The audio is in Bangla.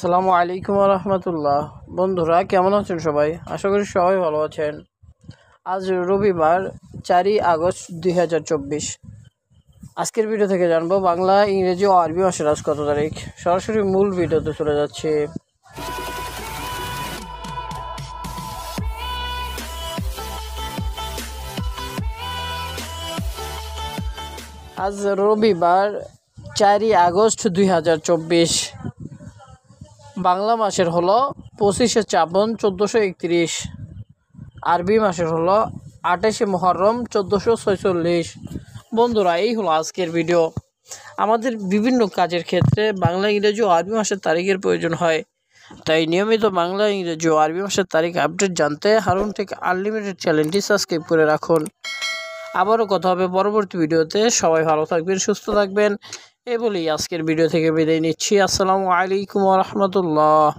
আসসালামু আলাইকুম রহমতুল্লাহ। বন্ধুরা কেমন আছেন সবাই? আশা করি সবাই ভালো আছেন। আজ রবিবার 4ই আগস্ট 2024। আজকের ভিডিও থেকে জানবো বাংলা, ইংরেজি ও আরবি মাসের আজ কত তারিখ। সরাসরি মূল ভিডিওতে চলে যাচ্ছে। আজ রবিবার 4ই আগস্ট 2024। বাংলা মাসের হলো 25শে শ্রাবণ 1431। আরবি মাসের হলো 28শে মুহররম 1446। বন্ধুরা, এই হলো আজকের ভিডিও। আমাদের বিভিন্ন কাজের ক্ষেত্রে বাংলা, ইংরেজি ও আরবি মাসের তারিখের প্রয়োজন হয়। তাই নিয়মিত বাংলা, ইংরেজি ও আরবি মাসের তারিখ আপডেট জানতে হারুন টেক আনলিমিটেড চ্যানেলটি সাবস্ক্রাইব করে রাখুন। আবারও কথা হবে পরবর্তী ভিডিওতে। সবাই ভালো থাকবেন, সুস্থ থাকবেন। এ বলেই আজকের ভিডিও থেকে বিদায় নিচ্ছি। আসসালামু আলাইকুম ওয়া রাহমাতুল্লাহ।